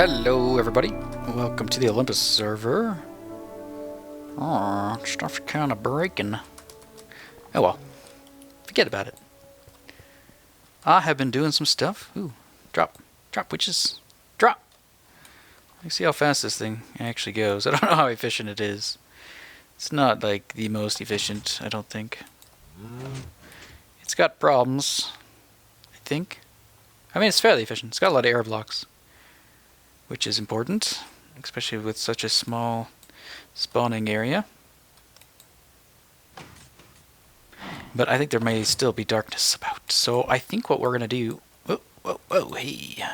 Hello everybody, welcome to the Olympus server. Oh, stuff's kinda breaking. Oh well, forget about it. I have been doing some stuff. Ooh, drop, witches, drop! Let's see how fast this thing actually goes. I don't know how efficient it is. It's not like the most efficient, I don't think. It's got problems, I think. I mean, it's fairly efficient. It's got a lot of air blocks, which is important, especially with such a small spawning area. But I think there may still be darkness about. So I think what we're going to do... Whoa, hey.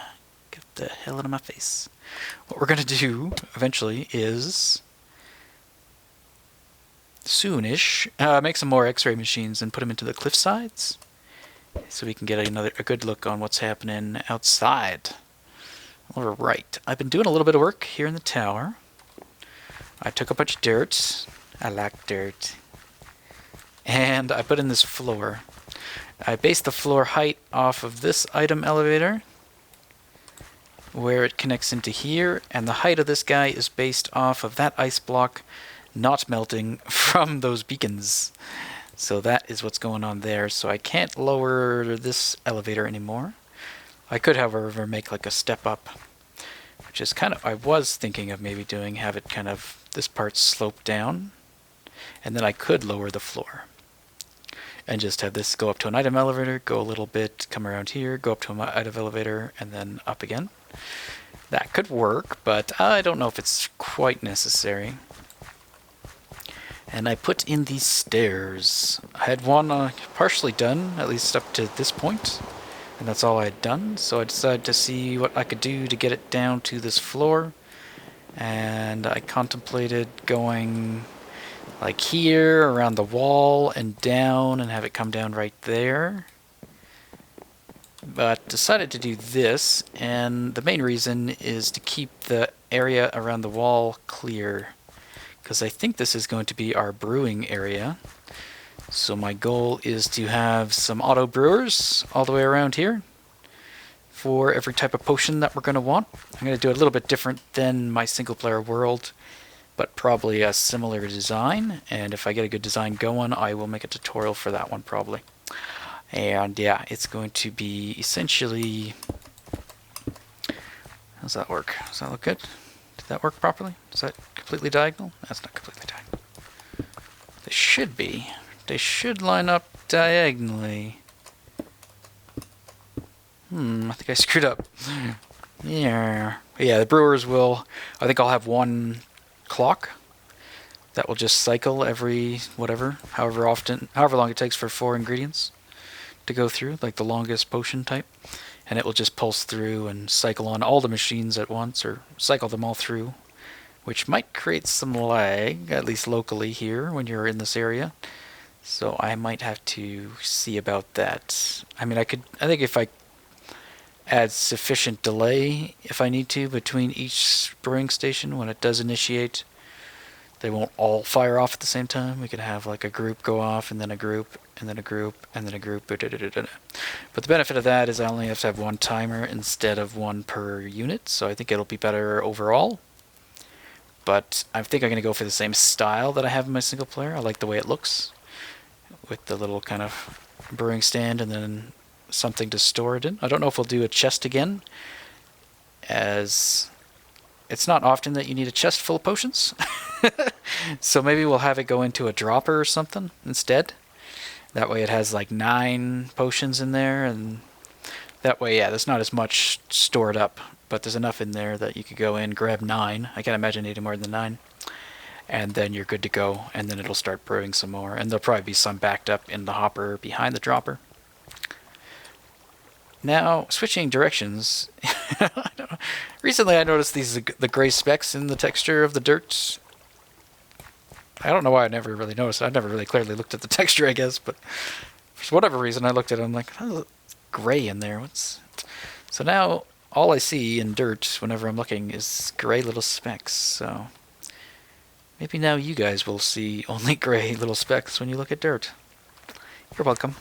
Get the hell out of my face. What we're going to do eventually is... soonish, make some more X-ray machines and put them into the cliff sides. So we can get a good look on what's happening outside. Alright, I've been doing a little bit of work here in the tower. I took a bunch of dirt. I like dirt. And I put in this floor. I based the floor height off of this item elevator, where it connects into here, and the height of this guy is based off of that ice block not melting from those beacons. So that is what's going on there. So I can't lower this elevator anymore. I could, however, make like a step up, which is kind of, I was thinking of maybe doing, have it kind of, this part slope down, and then I could lower the floor. And just have this go up to an item elevator, go a little bit, come around here, go up to an item elevator, and then up again. That could work, but I don't know if it's quite necessary. And I put in these stairs. I had one partially done, at least up to this point. And that's all I had done, so I decided to see what I could do to get it down to this floor. And I contemplated going like here, around the wall, and down, and have it come down right there. But decided to do this, and the main reason is to keep the area around the wall clear. Because I think this is going to be our brewing area. So my goal is to have some auto brewers all the way around here for every type of potion that we're going to want. I'm going to do it a little bit different than my single player world, but probably a similar design. And if I get a good design going, I will make a tutorial for that one probably. And yeah, it's going to be essentially... How's that work? Does that look good? Did that work properly? Is that completely diagonal? That's not completely diagonal. They should be. They should line up diagonally. I think I screwed up. Yeah. Yeah, the brewers will... I think I'll have one clock that will just cycle every however long it takes for 4 ingredients to go through, like the longest potion type. And it will just pulse through and cycle on all the machines at once, or cycle them all through, which might create some lag, at least locally here when you're in this area. So I might have to see about that. I mean, I think if I add sufficient delay, if I need to, between each brewing station when it does initiate, they won't all fire off at the same time. We could have like a group go off, and then a group, and then a group, and then a group. But the benefit of that is I only have to have one timer instead of one per unit, so I think it'll be better overall. But I think I'm going to go for the same style that I have in my single player. I like the way it looks, with the little kind of brewing stand and then something to store it in. I don't know if we'll do a chest again, as it's not often that you need a chest full of potions. So maybe we'll have it go into a dropper or something instead. That way it has like 9 potions in there, and that way, yeah, there's not as much stored up, but there's enough in there that you could go in, grab 9. I can't imagine needing more than 9. And then you're good to go, and then it'll start brewing some more. And there'll probably be some backed up in the hopper behind the dropper. Now, switching directions, recently I noticed the gray specks in the texture of the dirt. I don't know why I never really noticed it. I never really clearly looked at the texture, I guess, but for whatever reason I looked at it, I'm like, oh, gray in there. So now all I see in dirt whenever I'm looking is gray little specks, so... Maybe now you guys will see only gray little specks when you look at dirt. You're welcome.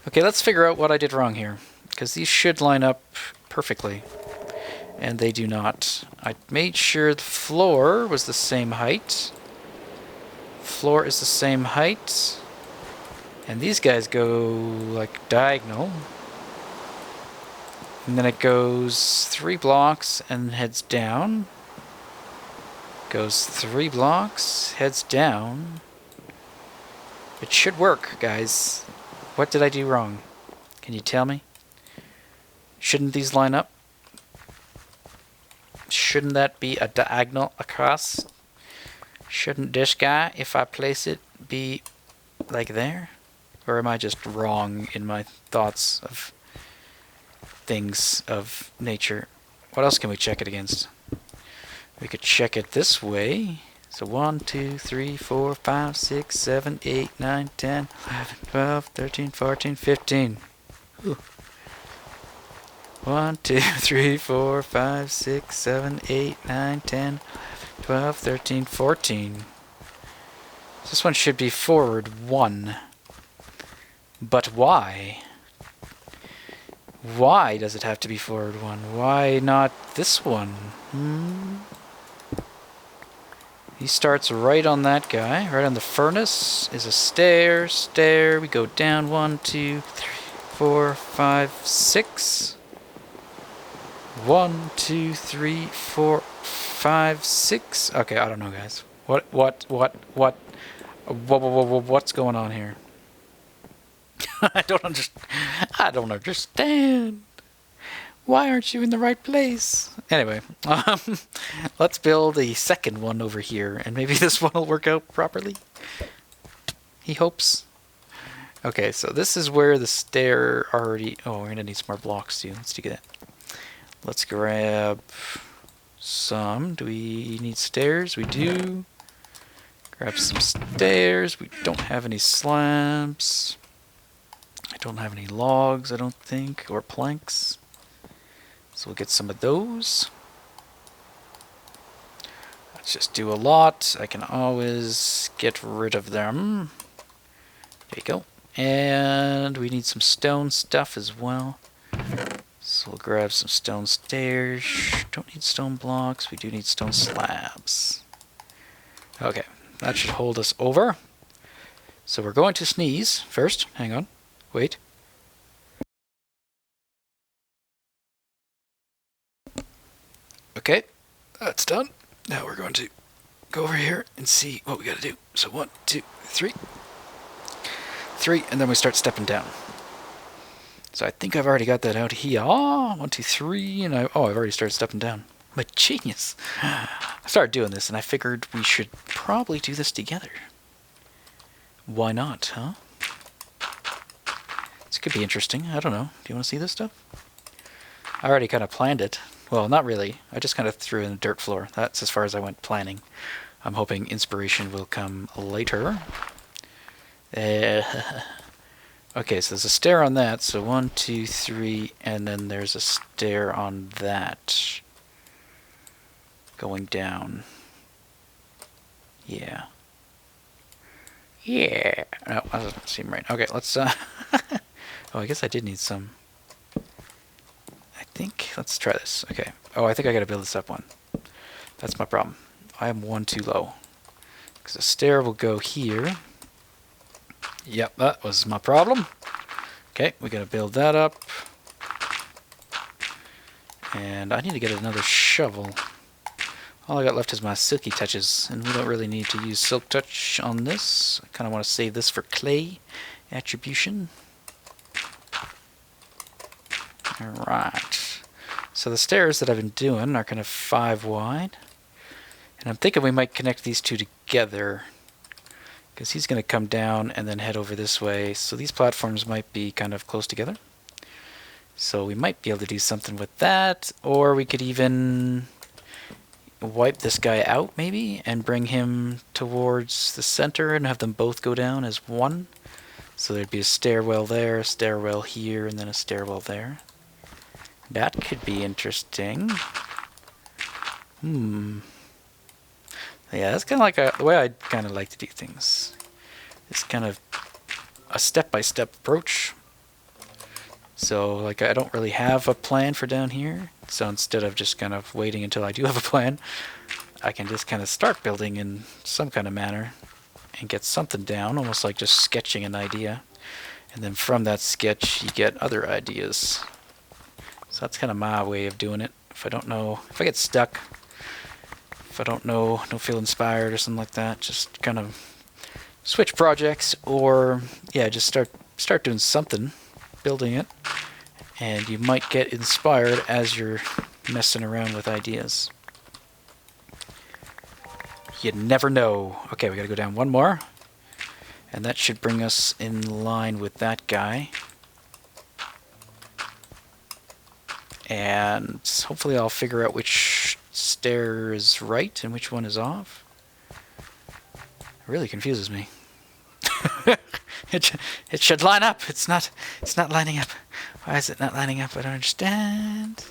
Okay, let's figure out what I did wrong here, because these should line up perfectly. And they do not. I made sure the floor was the same height. Floor is the same height. And these guys go like diagonal. And then it goes 3 blocks and heads down. Goes 3 blocks, heads down. It should work, guys. What did I do wrong? Can you tell me? Shouldn't these line up? Shouldn't that be a diagonal across? Shouldn't this guy, if I place it, be like there? Or am I just wrong in my thoughts of things of nature? What else can we check it against? We could check it this way. So 1, 2, 3, 4, 5, 6, 7, 8, 9, 10, 11, 12, 13, 14, 15. Ooh. 1, 2, 3, 4, 5, 6, 7, 8, 9, 10, 12, 13, 14. This one should be forward 1. But why? Why does it have to be forward 1? Why not this one? He starts right on that guy, right on the furnace. Is a stair, stair. We go down 1, 2, 3, 4, 5, 6. 1, 2, 3, 4, 5, 6. Okay, I don't know, guys. What's going on here? I don't understand. Why aren't you in the right place? Anyway, let's build a second one over here, and maybe this one will work out properly. He hopes. Okay, so this is where the stair already... Oh, we're gonna need some more blocks too. Let's do that. Let's grab some. Do we need stairs? We do. Grab some stairs. We don't have any slabs. I don't have any logs, I don't think, or planks. So we'll get some of those. Let's just do a lot. I can always get rid of them. There you go. And we need some stone stuff as well. So we'll grab some stone stairs. Don't need stone blocks. We do need stone slabs. Okay, that should hold us over. So we're going to sneeze first. Hang on. Wait. Okay, that's done. Now we're going to go over here and see what we gotta do. So 1, 2, 3. 3, and then we start stepping down. So I think I've already got that out here. 1, 2, 3, and I've already started stepping down. I'm a genius. I started doing this, and I figured we should probably do this together. Why not, huh? This could be interesting. I don't know. Do you want to see this stuff? I already kind of planned it. Well, not really. I just kind of threw in the dirt floor. That's as far as I went planning. I'm hoping inspiration will come later. Okay, so there's a stair on that. So 1, 2, 3, and then there's a stair on that. Going down. Yeah. Yeah. No, that doesn't seem right. Okay, let's... Oh, I guess I did need some... I think... Let's try this. Okay. Oh, I think I gotta build this up one. That's my problem. I am 1 too low. Because the stair will go here. Yep, that was my problem. Okay, we gotta build that up. And I need to get another shovel. All I got left is my silky touches, and we don't really need to use silk touch on this. I kind of want to save this for clay attribution. Alright. So the stairs that I've been doing are kind of 5 wide. And I'm thinking we might connect these two together. Because he's going to come down and then head over this way. So these platforms might be kind of close together. So we might be able to do something with that. Or we could even wipe this guy out maybe and bring him towards the center and have them both go down as one. So there'd be a stairwell there, a stairwell here, and then a stairwell there. That could be interesting. Yeah, that's kind of like the way I kind of like to do things. It's kind of a step-by-step approach. So, like, I don't really have a plan for down here. So instead of just kind of waiting until I do have a plan, I can just kind of start building in some kind of manner and get something down, almost like just sketching an idea. And then from that sketch, you get other ideas. So that's kind of my way of doing it. If I don't know, if I get stuck, if I don't know, don't feel inspired or something like that, just kind of switch projects, or yeah, just start doing something, building it, and you might get inspired as you're messing around with ideas. You never know. Okay, we gotta go down one more, and that should bring us in line with that guy. And hopefully I'll figure out which stair is right and which one is off. It really confuses me. It should line up. It's not lining up. Why is it not lining up? I don't understand.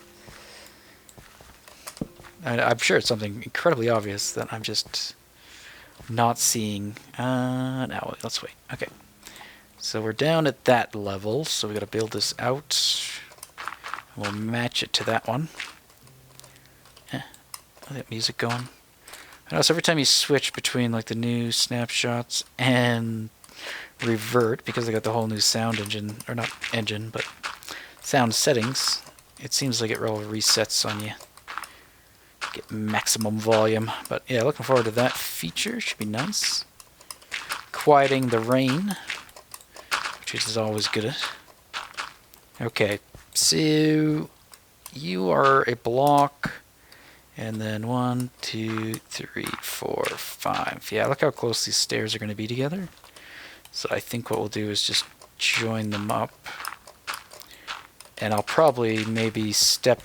I'm sure it's something incredibly obvious that I'm just not seeing. Now let's wait. Okay. So we're down at that level, so we got to build this out. We'll match it to that one. That music going. I notice every time you switch between like the new snapshots and revert, because they got the whole new sound engine, or not engine, but sound settings, it seems like it all resets on you. Get maximum volume. But yeah, looking forward to that feature. Should be nice. Quieting the rain, which is always good. Okay, so you are a block, and then 1, 2, 3, 4, 5. Yeah, look how close these stairs are going to be together. So I think what we'll do is just join them up, and I'll probably maybe step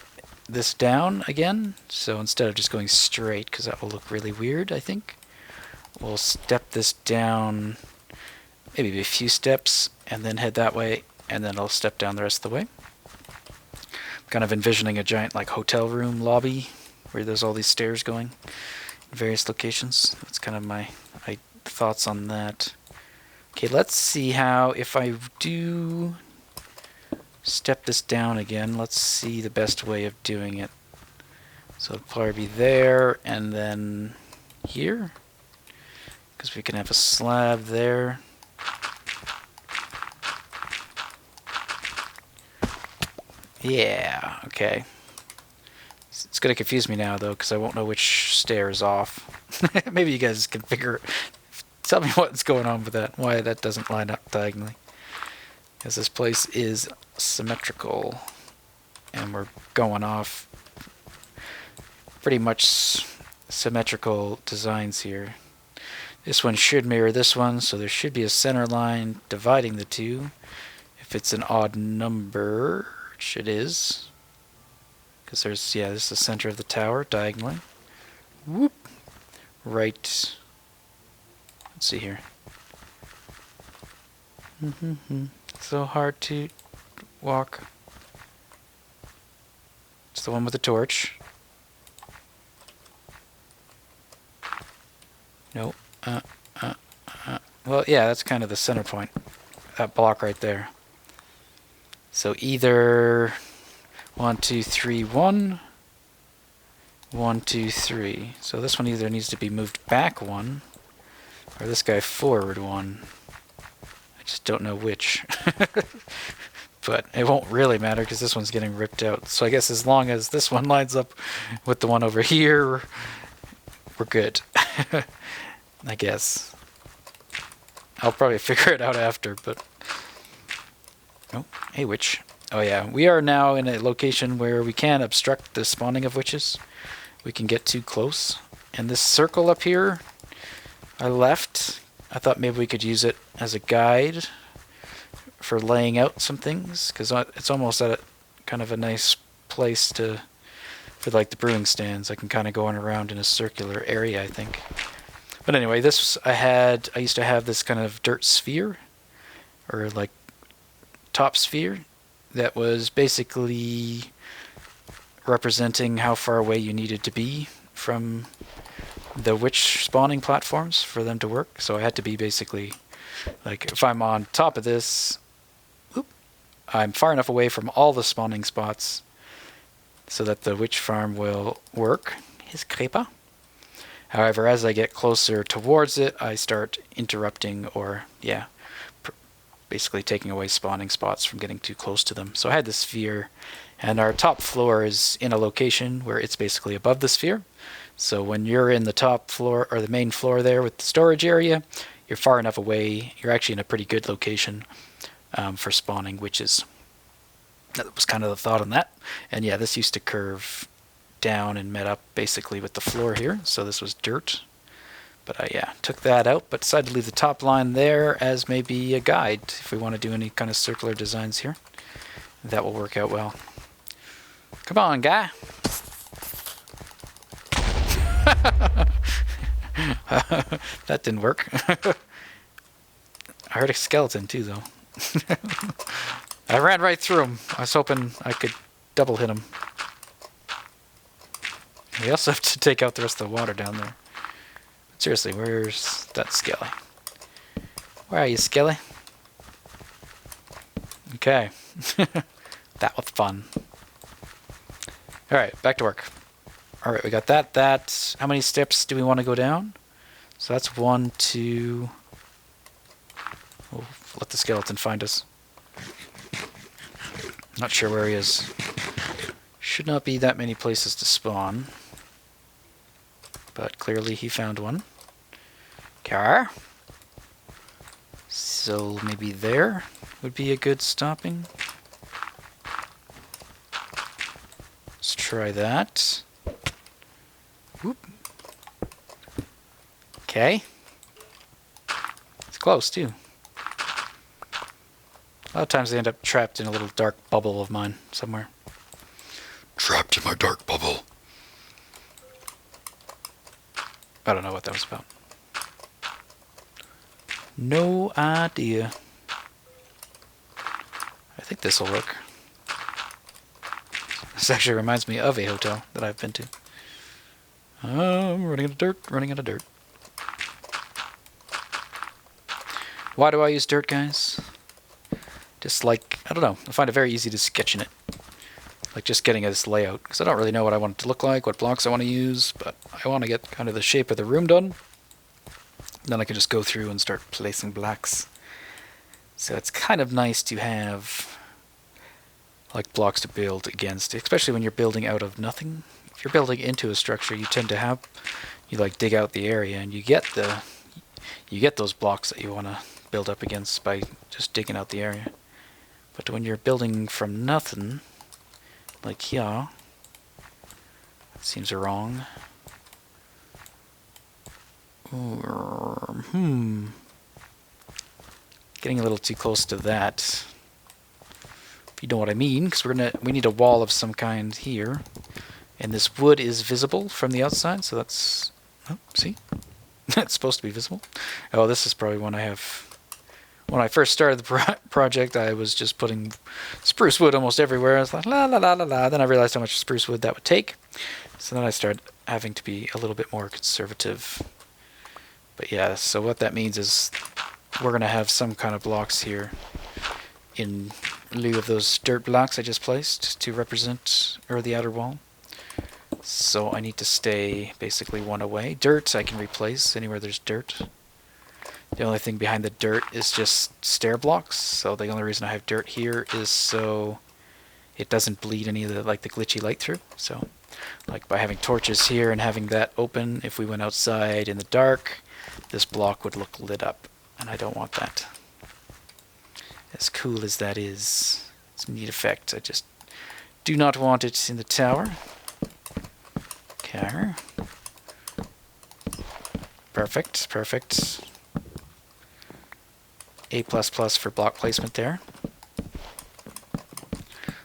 this down again. So instead of just going straight, because that will look really weird, I think we'll step this down maybe a few steps and then head that way, and then I'll step down the rest of the way. I'm kind of envisioning a giant like hotel room lobby where there's all these stairs going in various locations. That's kind of my thoughts on that. Okay, let's see how, if I do step this down again, let's see the best way of doing it. So it'll probably be there and then here, because we can have a slab there. Yeah, okay. It's going to confuse me now, though, because I won't know which stair is off. Maybe you guys can tell me what's going on with that, why that doesn't line up diagonally. Because this place is symmetrical, and we're going off pretty much symmetrical designs here. This one should mirror this one, so there should be a center line dividing the two. If it's an odd number, which it is, because there's, yeah, this is the center of the tower diagonally. Whoop. Right. Let's see here. So hard to walk. It's the one with the torch. Nope. Well, yeah, that's kind of the center point. That block right there. So either 1, 2, 3, 1, 1, 2, 3. So this one either needs to be moved back 1, or this guy forward 1. I just don't know which. But it won't really matter because this one's getting ripped out. So I guess as long as this one lines up with the one over here, we're good. I guess. I'll probably figure it out after, but... Oh, hey, witch. Oh yeah, we are now in a location where we can obstruct the spawning of witches. We can get too close. And this circle up here, I left. I thought maybe we could use it as a guide for laying out some things, because it's almost at kind of a nice place for like the brewing stands. I can kind of go around in a circular area, I think. But anyway, this I used to have this kind of dirt sphere, or like top sphere, that was basically representing how far away you needed to be from the witch spawning platforms for them to work. So I had to be basically, like, if I'm on top of this, I'm far enough away from all the spawning spots so that the witch farm will work. His creeper. However, as I get closer towards it, I start interrupting or, yeah, basically taking away spawning spots from getting too close to them. So I had the sphere, and our top floor is in a location where it's basically above the sphere. So when you're in the top floor, or the main floor there with the storage area, you're far enough away. You're actually in a pretty good location for spawning witches. That was kind of the thought on that. And yeah, this used to curve down and met up basically with the floor here. So this was dirt. But I, yeah, took that out, but decided to leave the top line there as maybe a guide if we want to do any kind of circular designs here. That will work out well. Come on, guy. That didn't work. I heard a skeleton too, though. I ran right through him. I was hoping I could double hit him. We also have to take out the rest of the water down there. Seriously, where's that skelly? Where are you, skelly? Okay. That was fun. Alright, back to work. Alright, we got that. How many steps do we want to go down? So that's 1, 2... We'll let the skeleton find us. Not sure where he is. Should not be that many places to spawn. But clearly he found one. Car. So maybe there would be a good stopping. Let's try that. Whoop. Okay. It's close too. A lot of times they end up trapped in a little dark bubble of mine somewhere. Trapped in my dark bubble. I don't know what that was about. No idea. I think this will work. This actually reminds me of a hotel that I've been to. I'm running out of dirt. Why do I use dirt, guys? Just like, I don't know, I find it very easy to sketch in it. Like just getting this layout, because I don't really know what I want it to look like, what blocks I want to use, but I want to get kind of the shape of the room done. Then I can just go through and start placing blocks. So it's kind of nice to have like blocks to build against, especially when you're building out of nothing. If you're building into a structure, you tend to have, you like dig out the area and you get those blocks that you want to build up against by just digging out the area. But when you're building from nothing, like here, that seems wrong. Getting a little too close to that. If you know what I mean, because we need a wall of some kind here, and this wood is visible from the outside, so that's, oh, see, it's supposed to be visible. Oh, this is probably one I have. When I first started the project, I was just putting spruce wood almost everywhere. I was like, la la la la la. Then I realized how much spruce wood that would take. So then I started having to be a little bit more conservative. But yeah, so what that means is we're going to have some kind of blocks here in lieu of those dirt blocks I just placed to represent the outer wall. So I need to stay basically one away. Dirt I can replace anywhere there's dirt. The only thing behind the dirt is just stair blocks, so the only reason I have dirt here is so it doesn't bleed any of the glitchy light through. So like by having torches here and having that open, if we went outside in the dark, this block would look lit up, and I don't want that. As cool as that is, it's a neat effect. I just do not want it in the tower. Okay. Perfect, perfect. A++ for block placement there.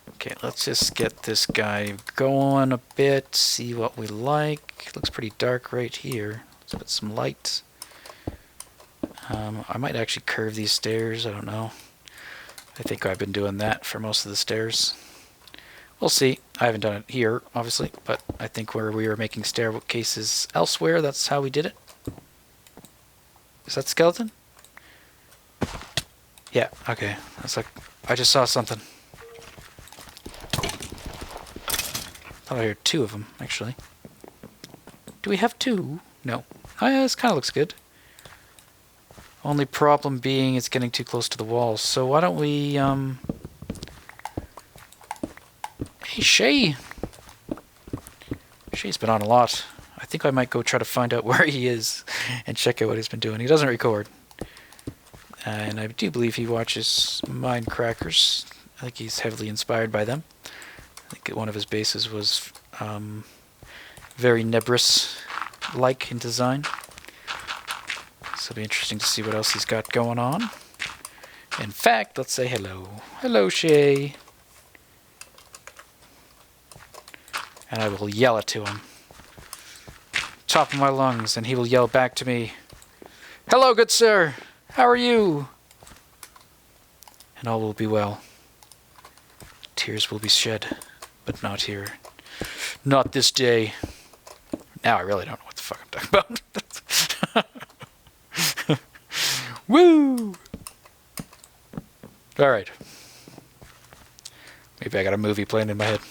Okay, let's just get this guy going a bit, see what we like. It looks pretty dark right here. Let's put some light. I might actually curve these stairs, I don't know. I think I've been doing that for most of the stairs. We'll see. I haven't done it here, obviously, but I think where we were making staircases elsewhere, that's how we did it. Is that skeleton? Yeah, okay. That's like, I just saw something. thought I heard 2 of them, actually. Do we have 2? No. Oh yeah, this kind of looks good. Only problem being it's getting too close to the walls. So why don't we, Hey, Shay! Shay's been on a lot. I think I might go try to find out where he is and check out what he's been doing. He doesn't record. And I do believe he watches Mindcrackers. I think he's heavily inspired by them. I think one of his bases was very Nebris-like in design. So it'll be interesting to see what else he's got going on. In fact, let's say hello. Hello, Shay. And I will yell it to him. Top of my lungs, and he will yell back to me, "Hello, good sir. How are you?" And all will be well. Tears will be shed, but not here. Not this day. Now I really don't know what the fuck I'm talking about. Woo! Alright. Maybe I got a movie playing in my head.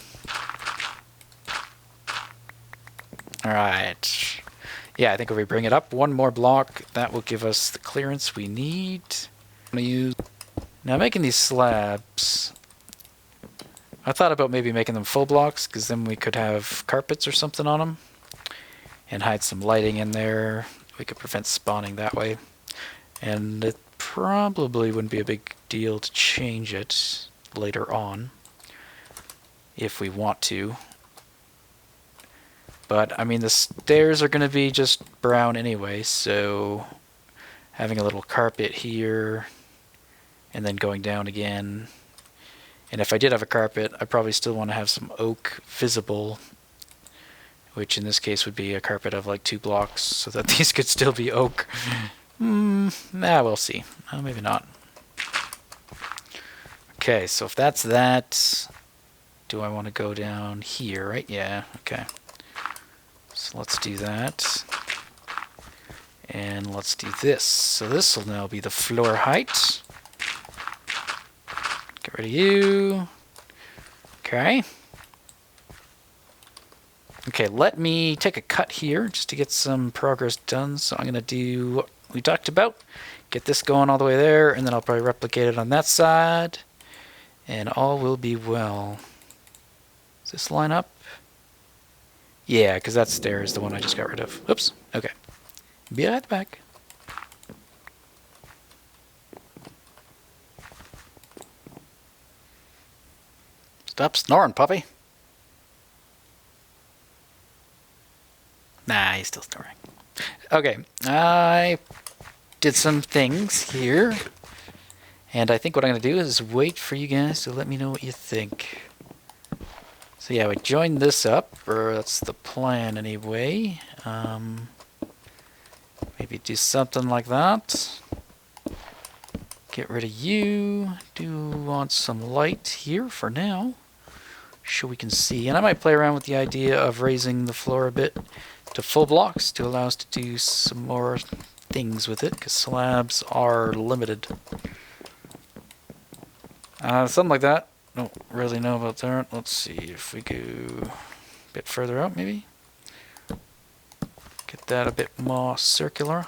Alright. Yeah, I think if we bring it up one more block, that will give us the clearance we need. I'm gonna use... Now, making these slabs... I thought about maybe making them full blocks, because then we could have carpets or something on them. And hide some lighting in there. We could prevent spawning that way. And it probably wouldn't be a big deal to change it later on. If we want to. But, I mean, the stairs are going to be just brown anyway, so having a little carpet here, and then going down again. And if I did have a carpet, I probably still want to have some oak visible, which in this case would be a carpet of like 2 blocks, so that these could still be oak. We'll see. Maybe not. Okay, so if that's that, do I want to go down here, right? Yeah, okay. So let's do that. And let's do this. So this will now be the floor height. Get rid of you. Okay. Okay, let me take a cut here just to get some progress done. So I'm going to do what we talked about. Get this going all the way there, and then I'll probably replicate it on that side. And all will be well. Does this line up? Yeah, because that stair is the one I just got rid of. Oops. Okay. Be right back. Stop snoring, puppy. Nah, he's still snoring. Okay, I did some things here. And I think what I'm going to do is wait for you guys to let me know what you think. So yeah, we joined this up, or that's the plan anyway. Maybe do something like that. Get rid of you. Do want some light here for now, so we can see. And I might play around with the idea of raising the floor a bit to full blocks to allow us to do some more things with it, because slabs are limited. Something like that. Don't really know about that. Let's see if we go a bit further out, maybe. Get that a bit more circular.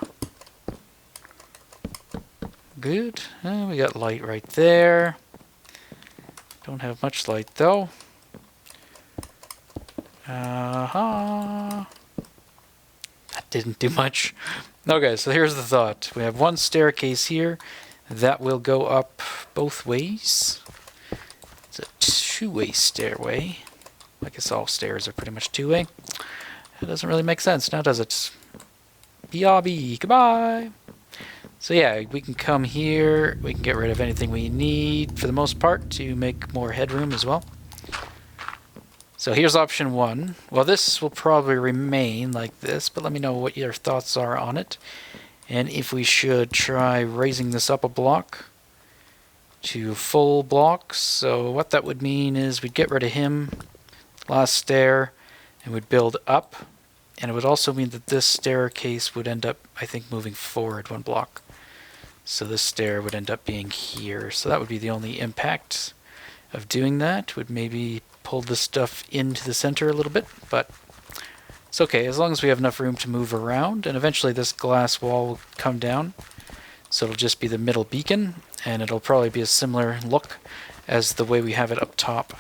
Good. We got light right there. Don't have much light though. That didn't do much. Okay, so here's the thought. We have one staircase here that will go up both ways. It's a 2-way stairway. I guess all stairs are pretty much 2-way. It doesn't really make sense now, does it? BRB, goodbye! So yeah, we can come here, we can get rid of anything we need for the most part to make more headroom as well. So here's option 1. Well, this will probably remain like this, but let me know what your thoughts are on it. And if we should try raising this up a block to full blocks. So what that would mean is we'd get rid of him, last stair, and would build up. And it would also mean that this staircase would end up, I think, moving forward 1 block. So this stair would end up being here. So that would be the only impact of doing that, would maybe pulled this stuff into the center a little bit, but it's okay as long as we have enough room to move around, and eventually this glass wall will come down, so it'll just be the middle beacon, and it'll probably be a similar look as the way we have it up top.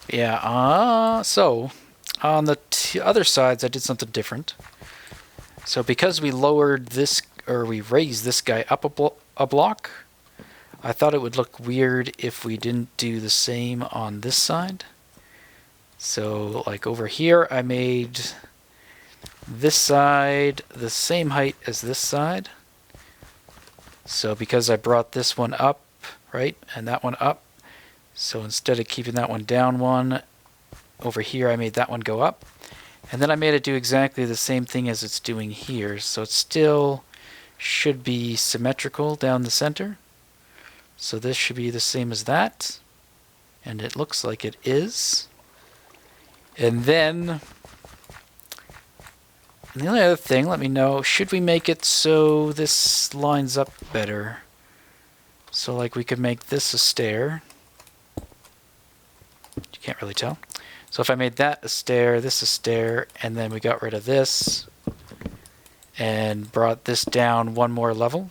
Yeah, so on the other sides I did something different. So because we lowered this, or we raised this guy up a block, I thought it would look weird if we didn't do the same on this side. So like over here I made this side the same height as this side. So because I brought this one up, right, and that one up, so instead of keeping that one down one, over here I made that one go up. And then I made it do exactly the same thing as it's doing here. So it still should be symmetrical down the center. So this should be the same as that. And it looks like it is. And then, the only other thing, let me know, should we make it so this lines up better? So like we could make this a stair. You can't really tell. So if I made that a stair, this a stair, and then we got rid of this and brought this down one more level,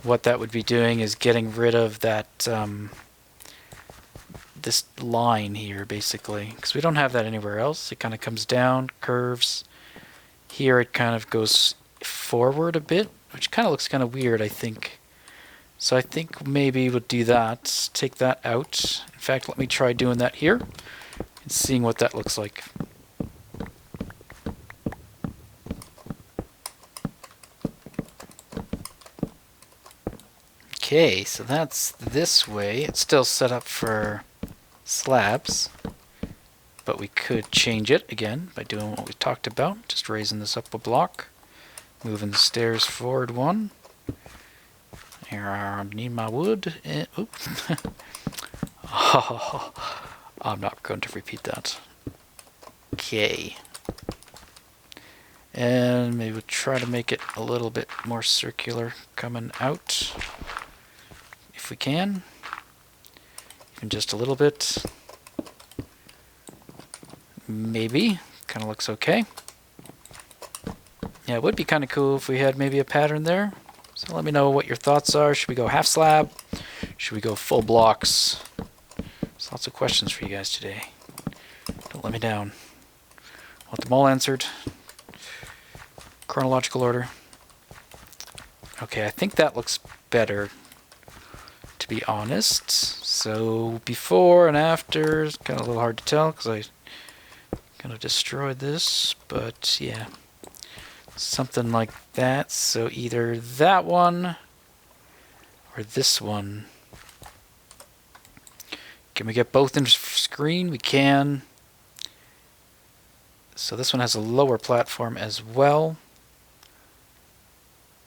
what that would be doing is getting rid of that this line here, basically, because we don't have that anywhere else. It kind of comes down, curves. Here it kind of goes forward a bit, which kind of looks kind of weird, I think. So I think maybe we'll do that, take that out. In fact, let me try doing that here and seeing what that looks like. Okay, so that's this way. It's still set up for slabs, but we could change it again by doing what we talked about, just raising this up a block, moving the stairs forward one. Here, I need my wood. Oh, I'm not going to repeat that. Okay. And maybe we'll try to make it a little bit more circular coming out, if we can. Even just a little bit. Maybe. Kind of looks okay. Yeah, it would be kind of cool if we had maybe a pattern there. So let me know what your thoughts are. Should we go half slab? Should we go full blocks? There's lots of questions for you guys today. Don't let me down. Want them all answered. Chronological order. Okay, I think that looks better, to be honest. So before and after, it's kind of a little hard to tell because I kind of destroyed this, but yeah. Something like that. So either that one or this one. Can we get both in screen? We can. So this one has a lower platform as well.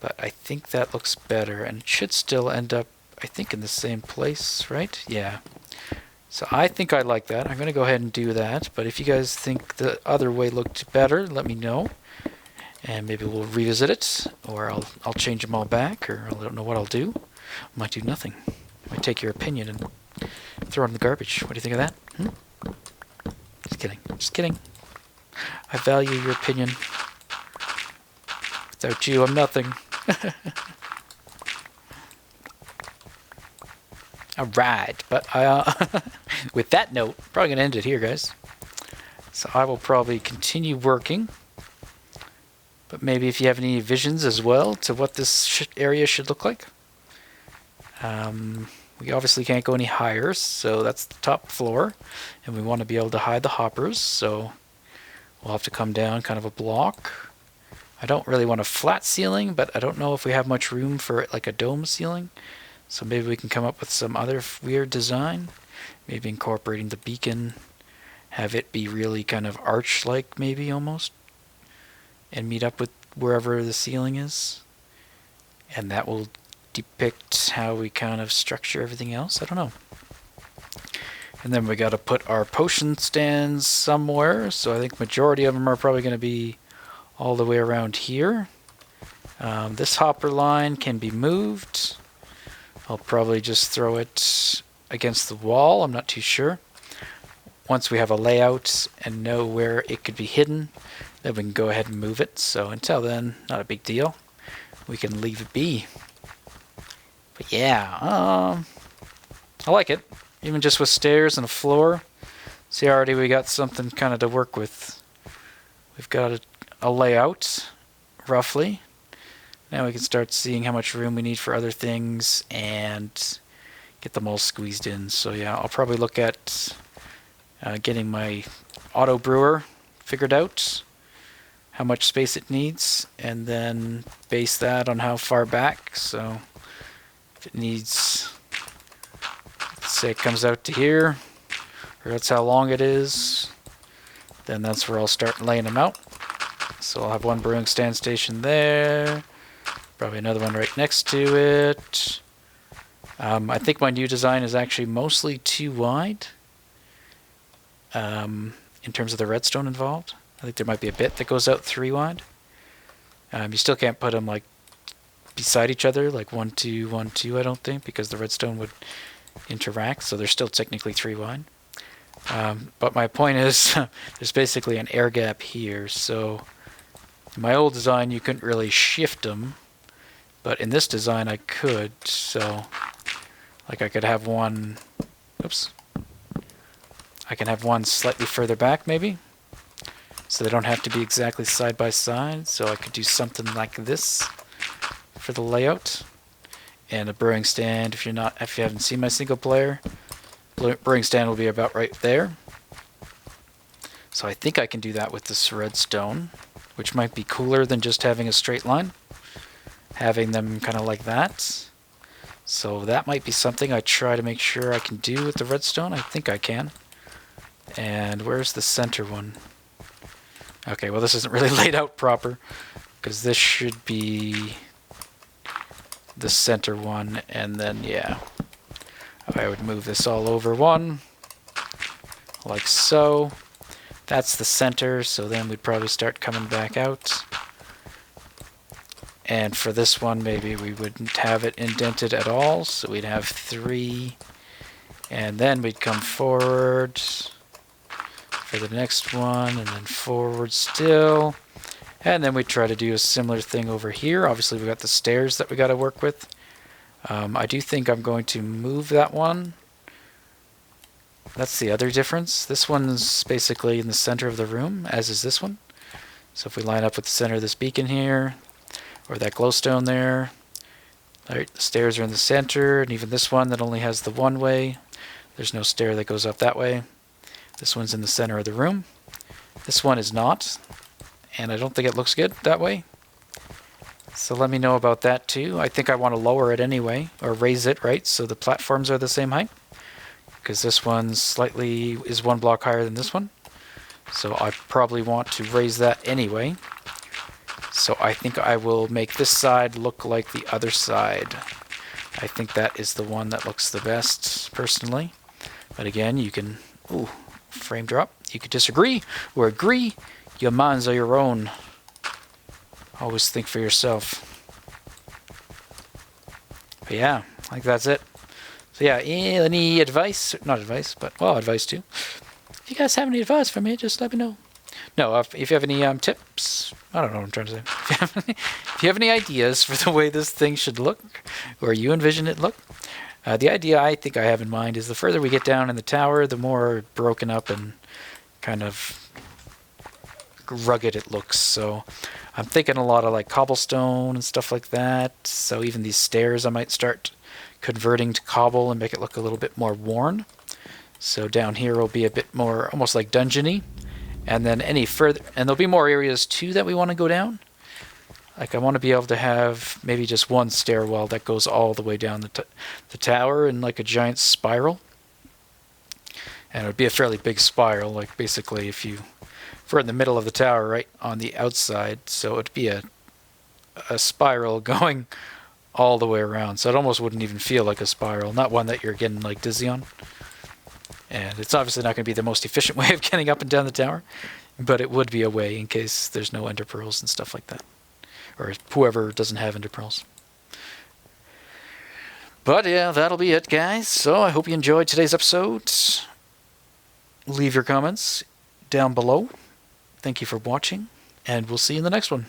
But I think that looks better, and it should still end up, I think, in the same place, right? Yeah. So I think I like that. I'm going to go ahead and do that. But if you guys think the other way looked better, let me know. And maybe we'll revisit it, or I'll change them all back, or I don't know what I'll do. I might do nothing. I might take your opinion and throw it in the garbage. What do you think of that? Just kidding. Just kidding. I value your opinion. Without you, I'm nothing. Alright, but with that note, probably going to end it here, guys. So I will probably continue working. But maybe if you have any visions as well to what this area should look like. We obviously can't go any higher, so that's the top floor. And we want to be able to hide the hoppers, so we'll have to come down kind of a block. I don't really want a flat ceiling, but I don't know if we have much room for like a dome ceiling. So maybe we can come up with some other weird design. Maybe incorporating the beacon, have it be really kind of arch-like maybe almost. And meet up with wherever the ceiling is. And that will depict how we kind of structure everything else. I don't know. And then we got to put our potion stands somewhere. So I think majority of them are probably going to be all the way around here. This hopper line can be moved. I'll probably just throw it against the wall. I'm not too sure. Once we have a layout and know where it could be hidden, then we can go ahead and move it. So until then, not a big deal. We can leave it be. But yeah, I like it. Even just with stairs and a floor. See, already we got something kind of to work with. We've got a layout, roughly. Now we can start seeing how much room we need for other things and get them all squeezed in. So yeah, I'll probably look at getting my auto brewer figured out, how much space it needs, and then base that on how far back. So if it needs, let's say it comes out to here, or that's how long it is, then that's where I'll start laying them out. So I'll have one brewing stand station there, probably another one right next to it. I think my new design is actually mostly too wide in terms of the redstone involved. I think there might be a bit that goes out 3 wide. You still can't put them like beside each other, like 1, 2, 1, 2, I don't think, because the redstone would interact, so they're still technically 3 wide. But my point is, there's basically an air gap here, so in my old design you couldn't really shift them, but in this design I could. So like I could have one, oops, I can have one slightly further back maybe, so they don't have to be exactly side by side. So I could do something like this for the layout. And a brewing stand, if you haven't seen my single player, brewing stand will be about right there. So I think I can do that with this redstone, which might be cooler than just having a straight line, having them kind of like that. So that might be something I try to make sure I can do with the redstone. I think I can. And where's the center one? Okay, well this isn't really laid out proper, because this should be the center one, and then yeah, I would move this all over one, like so. That's the center, so then we'd probably start coming back out. And for this one, maybe we wouldn't have it indented at all, so we'd have 3, and then we'd come forward for the next one, and then forward still, and then we'd try to do a similar thing over here. Obviously we got the stairs that we got to work with. I do think I'm going to move that one. That's the other difference. This one's basically in the center of the room, as is this one. So if we line up with the center of this beacon here, or that glowstone there, right, the stairs are in the center, and even this one that only has the one way, there's no stair that goes up that way. This one's in the center of the room. This one is not, and I don't think it looks good that way. So let me know about that too. I think I want to lower it anyway, or raise it, right, so the platforms are the same height, because this one is 1 block higher than this one. So I probably want to raise that anyway. So I think I will make this side look like the other side. I think that is the one that looks the best, personally. But again, you can, ooh, frame drop. You could disagree or agree. Your minds are your own. Always think for yourself. But yeah, I think that's it. So yeah, any advice? Not advice, but, well, advice too. If you guys have any advice for me, just let me know. No, if you have any tips, I don't know what I'm trying to say. If you have any ideas for the way this thing should look, or you envision it look, the idea I think I have in mind is the further we get down in the tower, the more broken up and kind of rugged it looks. So I'm thinking a lot of like cobblestone and stuff like that. So even these stairs I might start converting to cobble and make it look a little bit more worn. So down here will be a bit more almost like dungeony. And then any further, and there'll be more areas too that we want to go down. Like I want to be able to have maybe just one stairwell that goes all the way down the tower in like a giant spiral. And it would be a fairly big spiral, like basically if we're in the middle of the tower right on the outside, so it'd be a spiral going all the way around. So it almost wouldn't even feel like a spiral, not one that you're getting like dizzy on. And it's obviously not going to be the most efficient way of getting up and down the tower, but it would be a way in case there's no ender pearls and stuff like that. Or whoever doesn't have ender pearls. But yeah, that'll be it, guys. So I hope you enjoyed today's episode. Leave your comments down below. Thank you for watching, and we'll see you in the next one.